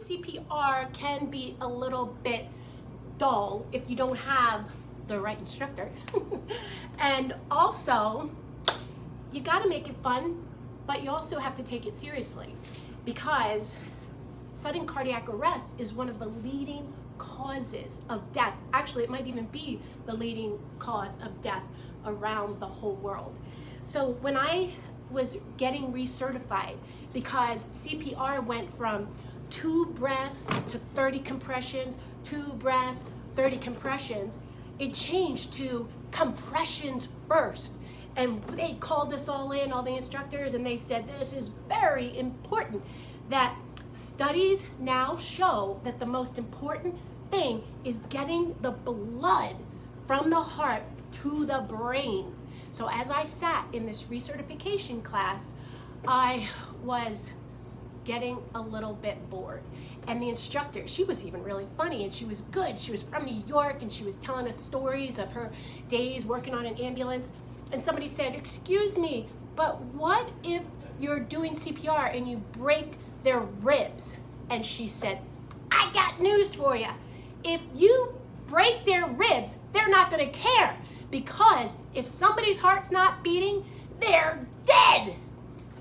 CPR can be a little bit dull if you don't have the right instructor. And also, you gotta make it fun, but you also have to take it seriously, because sudden cardiac arrest is one of the leading causes of death. Actually, it might even be the leading cause of death around the whole world. So when I was getting recertified, because CPR went from 2 breaths to 30 compressions, 2 breaths, 30 compressions, it changed to compressions first. And they called us all in, all the instructors, and they said this is very important, that studies now show that the most important thing is getting the blood from the heart to the brain. So as I sat in this recertification class, I was getting a little bit bored. And the instructor, she was even really funny, and she was good. She was from New York, and she was telling us stories of her days working on an ambulance. And somebody said, "Excuse me, but what if you're doing CPR and you break their ribs?" And she said, "I got news for you. If you break their ribs, they're not gonna care, because if somebody's heart's not beating, they're dead."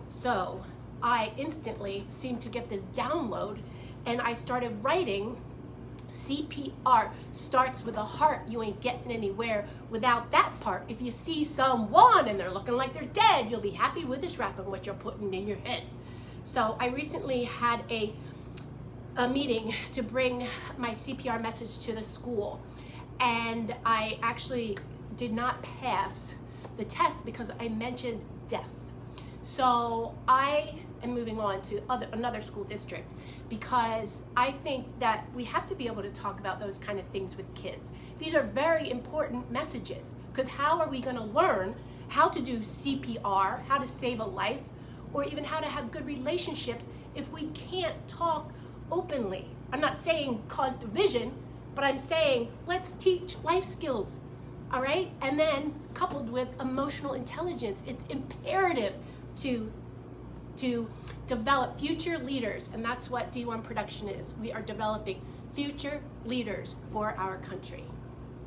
So I instantly seemed to get this download, and I started writing, CPR starts with the heart. You ain't getting anywhere without that part. If you see someone and they're looking like they're dead, you'll be happy with this wrapping what you're putting in your head. So I recently had a meeting to bring my CPR message to the school, and I actually did not pass the test because I mentioned death. So I am moving on to another school district, because I think that we have to be able to talk about those kind of things with kids. These are very important messages, because how are we going to learn how to do CPR, how to save a life, or even how to have good relationships if we can't talk openly? I'm not saying cause division, but I'm saying let's teach life skills, all right? And then coupled with emotional intelligence, it's imperative to develop future leaders, and that's what D1 Production is. We are developing future leaders for our country.